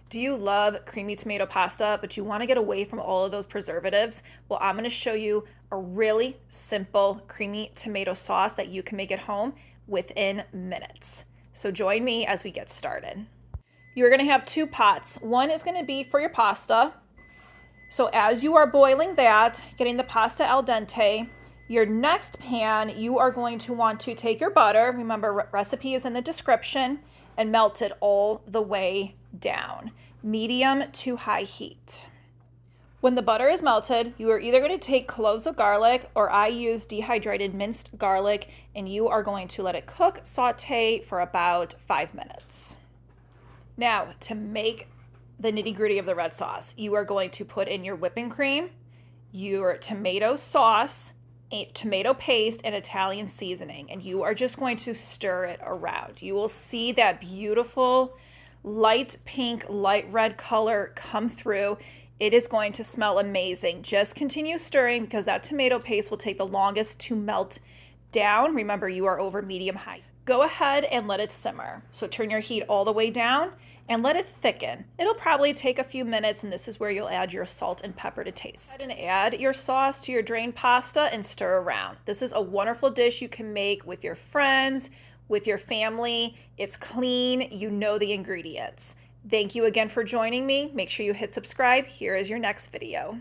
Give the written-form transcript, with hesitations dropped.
Do you love creamy tomato pasta, but you want to get away from all of those preservatives? Well, I'm going to show you a really simple creamy tomato sauce that you can make at home within minutes. So join me as we get started. You're going to have two pots. One is going to be for your pasta. So as you are boiling that, getting the pasta al dente, your next pan, you are going to want to take your butter, remember recipe is in the description, and melt it all the way down, medium to high heat. When the butter is melted, you are either going to take cloves of garlic, or I use dehydrated minced garlic, and you are going to let it cook, saute for about 5 minutes. Now, to make the nitty-gritty of the red sauce, you are going to put in your whipping cream, your tomato sauce, a tomato paste, and Italian seasoning, and you are just going to stir it around. You will see that beautiful light pink, light red color come through. It is going to smell amazing. Just continue stirring because that tomato paste will take the longest to melt down. Remember, you are over medium high. Go ahead and let it simmer. So turn your heat all the way down and let it thicken. It'll probably take a few minutes, and this is where you'll add your salt and pepper to taste. Go ahead and add your sauce to your drained pasta and stir around. This is a wonderful dish you can make with your friends, with your family. It's clean, you know the ingredients. Thank you again for joining me. Make sure you hit subscribe. Here is your next video.